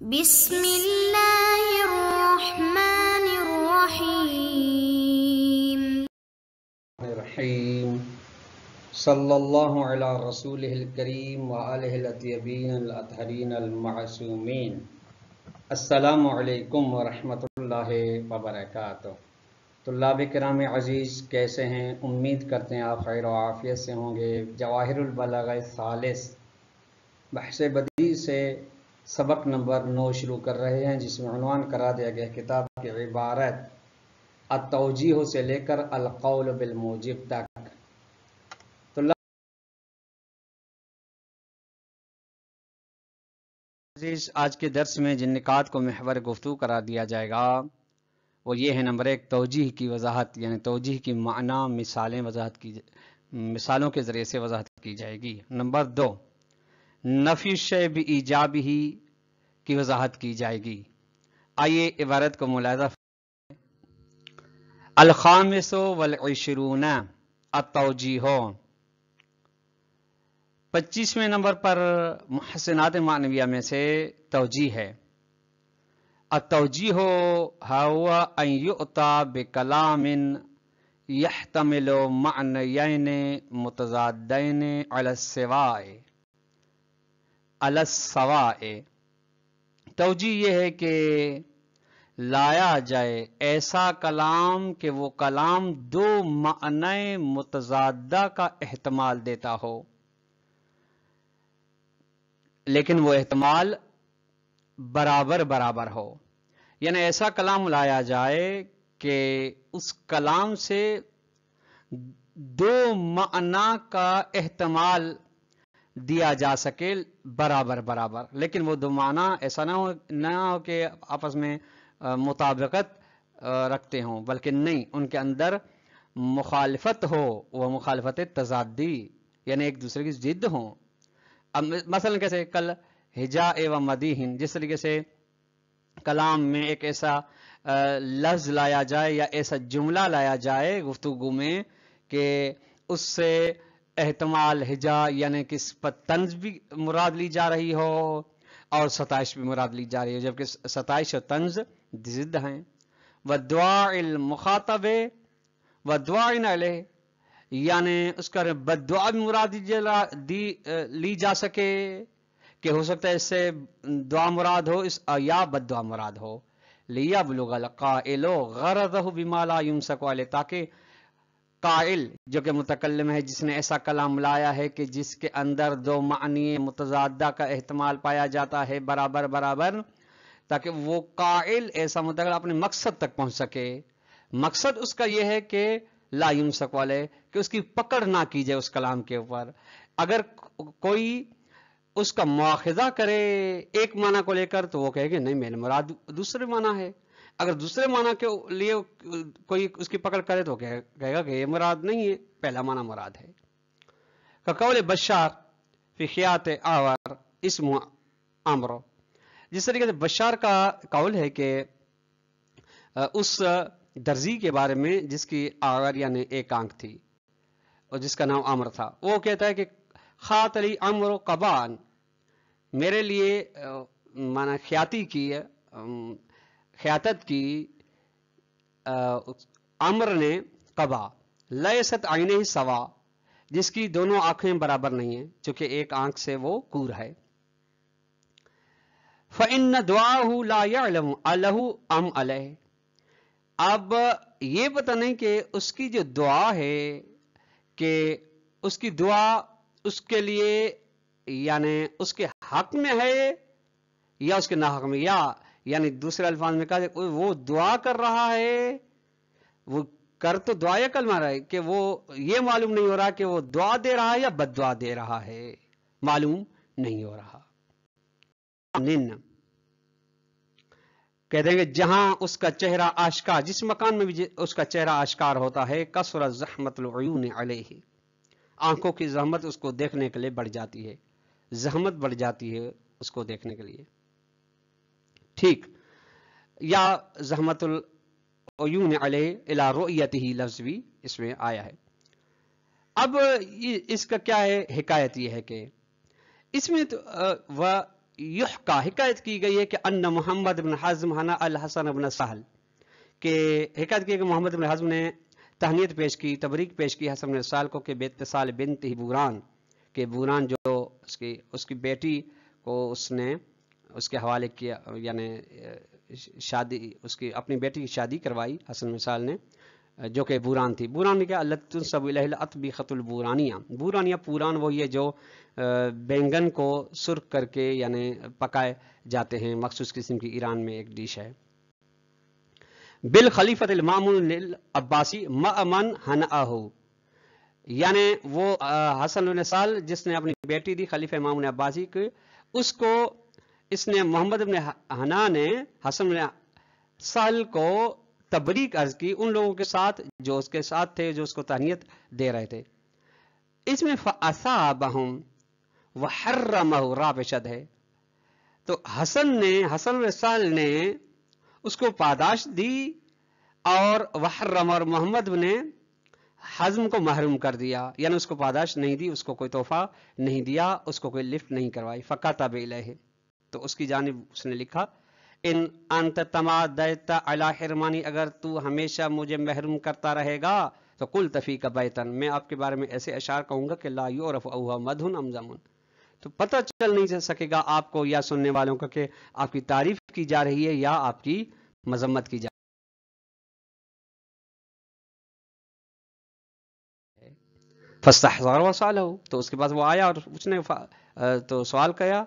بسم اللہ الرحمن الرحیم الرحیم صلی اللہ علی رسولہ الکریم وآلہ الاطیبین الاطہرین المعصومین۔ السلام علیکم ورحمۃ اللہ وبرکاتہ۔ طلاب کرام عزیز، کیسے ہیں؟ امید کرتے ہیں آپ خیر و عافیت سے ہوں گے۔ جواہر البلاغہ ثالث بحث بدیع سے سبق نمبر 9 شروع کر رہے ہیں، جس میں عنوان کرا دیا گیا کتاب کی عبارت التوجیہ سے لے کر القول بالموجب تک۔ عزیز، آج کے درس میں جن نکات کو محور گفتگو قرار دیا جائے گا وہ یہ ہے: نمبر 1، توجیہ کی وضاحت، یعنی توجیہ کی معنی مثالوں کے ذریعے سے وضاحت کی جائے گی۔ نمبر 2، نفی الشیء بایجابہ کی وضاحت کی جائے گی۔ آئیے عبارت کو ملاحظہ۔ الخامس والعشرون التوجیہ، 25ویں نمبر پر محسنات معنویہ میں سے توجیہ ہے۔ التوجیہ هو ان یؤتی بکلام یحتمل معنیین متضادین علی السواء۔ توجیہ یہ ہے کہ لایا جائے ایسا کلام کہ وہ کلام دو معنی متضادہ کا احتمال دیتا ہو، لیکن وہ احتمال برابر برابر ہو۔ یعنی ایسا کلام لایا جائے کہ اس کلام سے دو معنی کا احتمال دیا جا سکے برابر برابر، لیکن وہ دو معنی ایسا نہ ہو کہ آپس میں مطابقت رکھتے ہوں، بلکہ نہیں، ان کے اندر مخالفت ہو، وہ مخالفت تضادی، یعنی ایک دوسرے کی ضد ہوں۔ اب مثلا کیسے کل ہجاء و مدیح، جس طریقے سے کلام میں ایک ایسا لفظ لایا جائے یا ایسا جملہ لایا جائے گفتگو میں کہ اس سے احتمال ہجاء یعنی کہ طنز بھی مراد لی جا رہی ہو اور ستائش بھی مراد لی جا رہی ہے، جبکہ ستائش اور طنز ضد ہیں۔ ودعاء المخاطب ودعاء علیہ، یعنی اس کا بددعا بھی مراد لی جا سکے کہ ہو سکتا ہے اس سے دعا مراد ہو یا بددعا مراد ہو۔ لیبلغ القائل غرضہ بما لا یمسک علیہ، تاکہ قائل جو کہ متکلم ہے، جس نے ایسا کلام لایا ہے کہ جس کے اندر دو معنی متضادہ کا احتمال پایا جاتا ہے برابر برابر، تاکہ وہ قائل ایسا متکلم اپنے مقصد تک پہنچ سکے۔ مقصد اس کا یہ ہے کہ لا یمسک علیہ، کہ اس کی پکڑ نہ کی جائے اس کلام کے اوپر۔ اگر کوئی اس کا مواخذہ کرے ایک معنی کو لے کر تو وہ کہے گا نہیں، میرے مراد دوسرے معنی ہے۔ اگر دوسرے معنی کے لیے کوئی اس کی پکڑ کرے تو کہے گا کہ یہ مراد نہیں ہے، پہلا معنی مراد ہے۔ قول بشار فی خیاط آور اسم امر، جس طریقے سے بشار کا قول ہے کہ اس درزی کے بارے میں جس کی آور یعنی ایک آنکھ تھی اور جس کا نام عمر تھا، وہ کہتا ہے کہ خاط علی عمر قبان، میرے لیے مانا خیاطت کی عمر نے قبا، لیست عینہ سوا، جس کی دونوں آنکھیں برابر نہیں ہیں، چونکہ ایک آنکھ سے وہ کور ہے۔ فإن دعاہ لا يعلم الہ ام علیہ، اب یہ پتہ نہیں کہ اس کی جو دعا ہے کہ اس کی دعا اس کے لیے یعنی اس کے حق میں ہے یا اس کے ناحق میں، یا یعنی دوسرے الفاظ میں کہا جائے وہ دعا کر رہا ہے، وہ کر تو دعا یا کلمہ رہا ہے کہ وہ یہ معلوم نہیں ہو رہا کہ وہ دعا دے رہا ہے یا بد دعا دے رہا ہے، معلوم نہیں ہو رہا۔ کہتے ہیں کہ جہاں اس کا چہرہ آشکار، جس مکان میں بھی اس کا چہرہ آشکار ہوتا ہے، کثرت زحمت العیون علیہ، آنکھوں کی زحمت اس کو دیکھنے کے لیے بڑھ جاتی ہے، زحمت بڑھ جاتی ہے اس کو دیکھنے کے لیے، ٹھیک، یا زحمت العیون علیہ الی رؤیتہ لفظ بھی اس میں آیا ہے۔ اب اس کا کیا ہے حکایت، یہ ہے کہ اس میں تو युहका हिकायत की गई है कि अन्न मोहम्मद बिन हज़्म हना अल हसन बिन सहल, के हिकायत की कि मोहम्मद बिन हज़्म ने तहनीत पेश की, तबरीक पेश की हसन बिन सहल को कि बेइत्तिसाल बिन्त ही बूरान, के बूरान जो उसकी बेटी को उसने उसके हवाले किया, यानी शादी, उसकी अपनी बेटी की शादी करवाई हसन बिन सहल ने, जो कि बूरान थी। बूरान ने क्या अतबीखतुल बूरानिया, बूरानिया पूरान वही है जो बैंगन को सुर्ख करके यानी पकाए जाते हैं, मखसूस किस्म की ईरान में एक डिश है। बिल खलीफतुल मामून लिल अब्बासी मअमन हनअहु, यानी वो हसन बिन सहल जिसने अपनी बेटी दी खलीफा मामून अब्बासी को, उसको इसने मोहम्मद बिन हना ने हसन बिन सहल को तबरीक अर्ज की उन लोगों के साथ जो उसके साथ थे, जो उसको तहनीत दे रहे थे। इसमें फअसाबहुम व हर्रमहु रा पेशद है, तो हसन बिन सहल ने उसको पादाश दी और वहर्रम, और मोहम्मद ने हज़्म को महरूम कर दिया, यानी उसको पादाश नहीं दी, उसको कोई तोहफा नहीं दिया, उसको कोई लिफ्ट नहीं करवाई। फ़कतब इलैहि, तो उसकी जानिब उसने लिखा, इन अंत तमादता अला हिरमानी, अगर तू हमेशा मुझे महरूम करता रहेगा तो कुल तफी का बैतन, मैं आपके बारे में ऐसे अशार कहूंगा कि ला युरफ़ औहा मधुन अमजमुन, तो पता चल नहीं सकेगा आपको या सुनने वालों का कि आपकी तारीफ की जा रही है या आपकी मजम्मत की जा रही है। फस्तहज़र व सअलहु, तो उसके बाद वो आया और उसने तो सवाल किया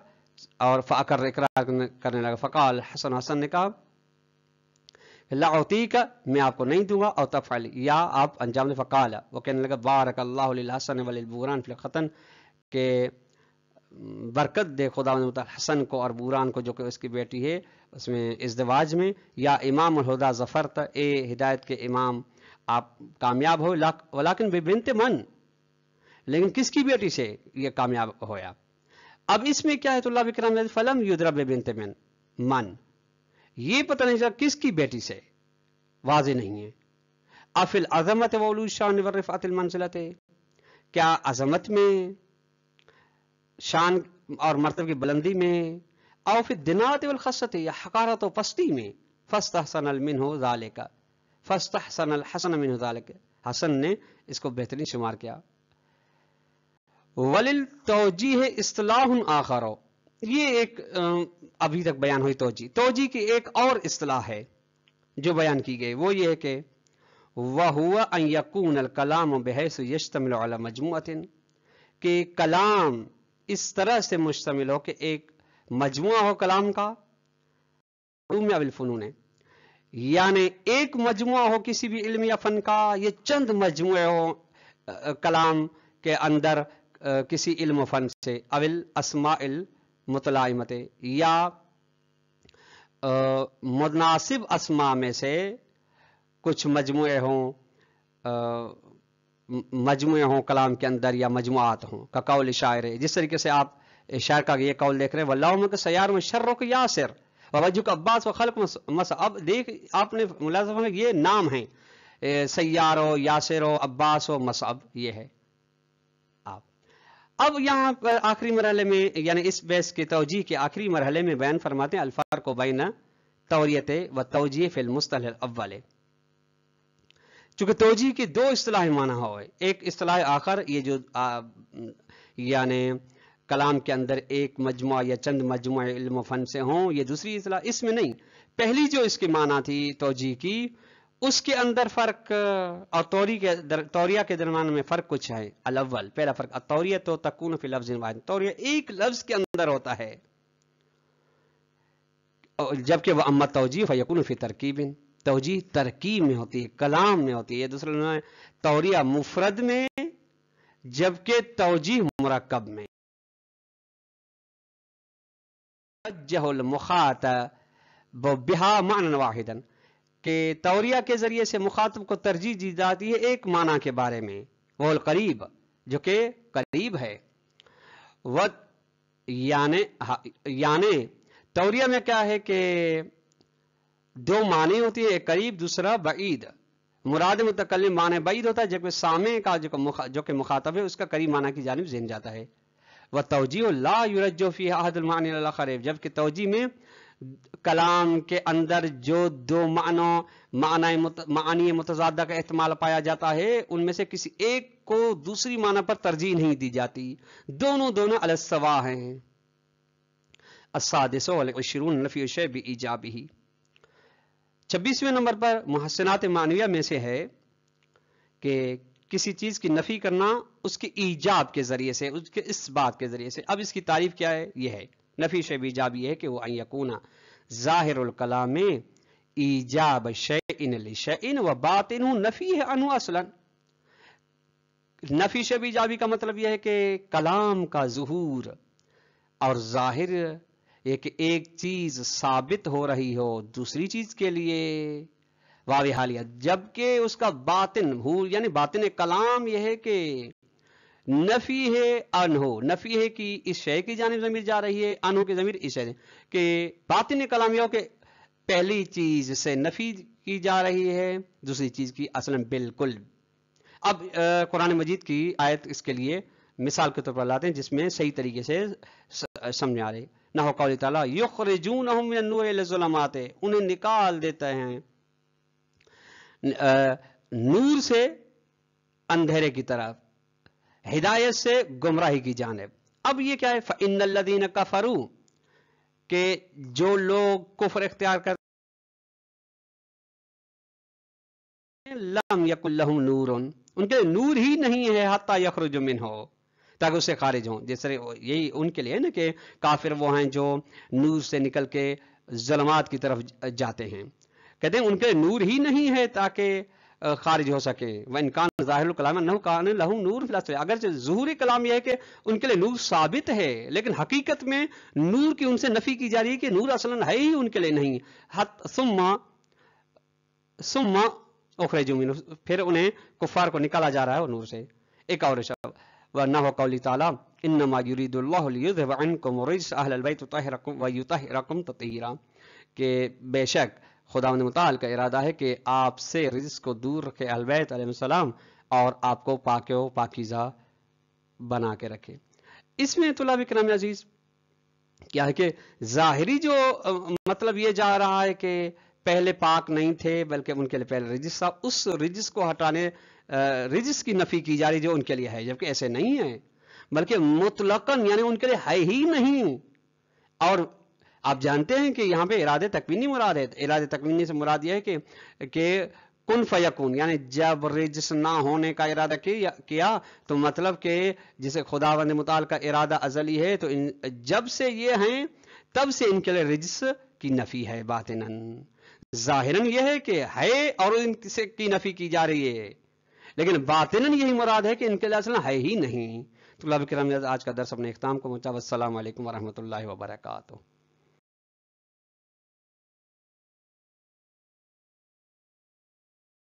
और फ़अकर इकरार करने लगा। फ़क़ाल हसन, हसन ने कहा लाउतीका, मैं आपको नहीं दूंगा, और तफ़अल, या आप अंजाम दे। फ़क़ाल, वो कहने लगा बारकल्लाहु लिल हसन वलिल बूरान फ़िल ख़तन, के बरकत दे खुदा हसन को और बूरान को जो कि उसकी बेटी है उसमें इज़्दिवाज में, या इमाम हुदा ज़फ़रत, ए हिदायत के इमाम आप कामयाब हो, वलाकिन बिबिन्त मन, लेकिन किसकी बेटी से ये कामयाब होया। अब इसमें क्या है, तो बिकराम फलम युद्रा बिबिन्त मन, ये पता नहीं चला किसकी बेटी से, वाज़ेह नहीं है। अफिल अज़मत व उलू शान व रिफ़अतिल मंज़िलत, क्या अज़मत में, शान और मर्तबे की बुलंदी में, और फिर दिनात वल खसत, या हकारत व पस्ती में। फस्तहसनल मिन्हु ज़ालिका, फस्तहसनल हसन मिन्हु ज़ालिका, हसन ने इसको बेहतरीन शुमार किया। वलिल तौजीह इस्तिलाहुन आखरो, ये एक अभी तक बयान हुई तौजी की एक और इस्तिलाह है जो बयान की गई, वो ये है कि वह हुआ अन यकून अल कलाम बिहैस यश्तमिल अला मजमुअतिन, कि कलाम इस तरह से मुश्तमिल हो कि एक मजमुआ हो कलाम का, अबिल फनून, यानी एक मजमुआ हो किसी भी इल्म या फन का, ये चंद मजमुए हो कलाम के अंदर किसी इल्म फन से, अविल अस्माइल मुतलाइमत, या मुनासिब अस्मा में से कुछ मजमुए हों कलाम के अंदर, या मजमुआत हों, का कौल शायर, जिस तरीके से आप शायर का ये कौल देख रहे हैं, वल्लाहु के सयार में शर्रो के यासिर वजू का अब्बास व खल्क मस, अब देख आपने मुलाज़म, ये नाम है, सयारो, यासिरो, अब्बास व मसअब, ये है। अब यहाँ पर आखिरी मरहले में, यानी इस बेस के तौजीह के आखिरी मरहले में बयान फरमाते हैं अल्फार बैन तौरियत व तौजीह फिल मुस्तलह अव्वल, चूंकि तौजीह की दो इस्तिलाह माना हो, एक इस्तिलाह आखर, ये जो यानी कलाम के अंदर एक मजमुआ या चंद मजमुआ इल्म फन से हों, ये दूसरी इस्तिलाह, इसमें नहीं। पहली जो इसकी माना थी तौजीह की, उसके अंदर फर्क, और तौरिया के दरमियान में फर्क कुछ है। अल-अव्वल, पहला फर्क, तौरिया तो तकून फी लफ्ज़िन वाहिद, तौरिया एक लफ्ज के अंदर होता है, जबकि वह अम्मा तौजीह फयकून फी तरकीबिन, तौजीह तरकीब में होती है, कलाम में होती है। दूसरा तौरिया मुफरद में, जबकि तौजीह मुरक्कब में। जहुल मुखातब बिहा मानन वाहिदन, कि तौरिया के जरिए से मुखातब को तरजीह दी जाती है एक माना के बारे में, वह करीब, जो कि करीब है। वह यानी तौरिया में क्या है कि दो माने होती है, एक करीब, दूसरा बईद। मुराद मुतकल्लिम माने बईद होता है, जबकि सामे का जो कि मुखातब है उसका करीब माना की जानिब ज़हन जाता है। व तवजीह ला युरज्जो फीहा अहदुल मानी अल आखर, जबकि तवजीह में कलाम के अंदर जो दो मानी मुतजादा का एहतमाल पाया जाता है, उनमें से किसी एक को दूसरी माना पर तरजीह नहीं दी जाती, दोनों अलस्सवा हैं। अस्सादिसु वल इश्रून नफी शै बि ईजाबिही। 26वें नंबर पर मुहस्सिनात मानविया में से है कि किसी चीज की नफी करना उसके ईजाब के जरिए से, उसके इस बात के जरिए से। अब इसकी तारीफ क्या है? यह है नफी शै बि ईजाब, ये है कि वो अन यकूना ज़ाहिरुल कलाम में ईजाब शैइन लिशैइन व बातिनहु नफी है अनु असलन। नफी शै बि ईजाबी का मतलब यह है कि कलाम का ज़ुहूर और ज़ाहिर ये कि एक चीज साबित हो रही हो दूसरी चीज के लिए वावी हालिया, जबकि उसका बातिन हूर यानी बातिन कलाम यह है कि नफी है अनहो, नफी है कि इस शय की जानिब ज़मीर जा रही है, अनहो की ज़मीर इस शय के। बातिन कलाम यह कि पहली चीज से नफी की जा रही है, दूसरी चीज की असलन बिल्कुल। अब कुरान मजीद की आयत इसके लिए मिसाल के तौर पर लाते हैं जिसमें सही तरीके से समझ आ रही। ना हो कौली ताला युखरिजूनहुम मिनन नूर इला ज़ुलमात, उन्हें निकाल देते हैं नूर से अंधेरे की तरफ, हिदायत से गुमराही की जानिब। अब ये क्या है? फ़इन्नल लज़ीना कफ़रू, के जो लोग कुफ्र इख्तियार कर लम यकुल लहुम नूरुन, उनके नूर ही नहीं है हत्ता यखरुजु मिन्हु, ताकि उससे खारिज हों। जैसे यही उनके लिए ना कि काफिर वो हैं जो नूर से निकल के ज़ुल्मात की तरफ जाते हैं, कहते हैं उनके नूर ही नहीं है ताकि खारिज हो सके। व इनकान ज़ाहिरुल कलाम अन्नहु कान लहुम नूर फिल अस्ल, अगर ज़ुहूरी कलाम यह है कि उनके लिए नूर साबित है, लेकिन हकीकत में नूर की उनसे नफी की जा रही है कि नूर असलन है ही उनके लिए नहीं। सुम्मा उखरिजू मिन्हु, फिर उन्हें कुफ्फार को निकाला जा रहा है नूर से। एक और शब्द व नहु कौली ताला इन्नमा युरीदुल्लाहु लियुज़हिब अन्कुम रिज्स अहलल बैत व युतहिरकुम तत्हीरा, कि बेशक खुदावंद मुताल का इरादा है कि आपसे रिज्स को दूर रखे अहल बैत अलैहिस्सलाम और आपको पाकीज़ा बना के रखे। इसमें तुलाब इकराम अजीज क्या है कि जाहिरी जो मतलब ये जा रहा है कि पहले पाक नहीं थे बल्कि उनके लिए पहले रिजिस था, उस रिजिस को हटाने रिजिस की नफी की जा रही जो उनके लिए है, जबकि ऐसे नहीं है, बल्कि मुतलकन यानी उनके लिए है ही नहीं। और आप जानते हैं कि यहाँ पे इरादे तकवीनी मुराद है। इरादे तकवीनी से मुराद यह है कि कुन फयकुन, यानी जब रिजिस ना होने का इरादा किया तो मतलब कि जिसे खुदावंद मुताल का इरादा अजली है, तो जब से ये हैं तब से इनके लिए रिजिस की नफी है। बातिनन जाहिरन यह है कि है और इनसे की नफी की जा रही है, लेकिन बातिनन यही मुराद है कि इनके लिए असल है ही नहीं। तो आज का दर्स अपने इख्तिताम को पहुंचा। वस्सलामु अलैकुम वरहमतुल्लाहि वबरकातुहू।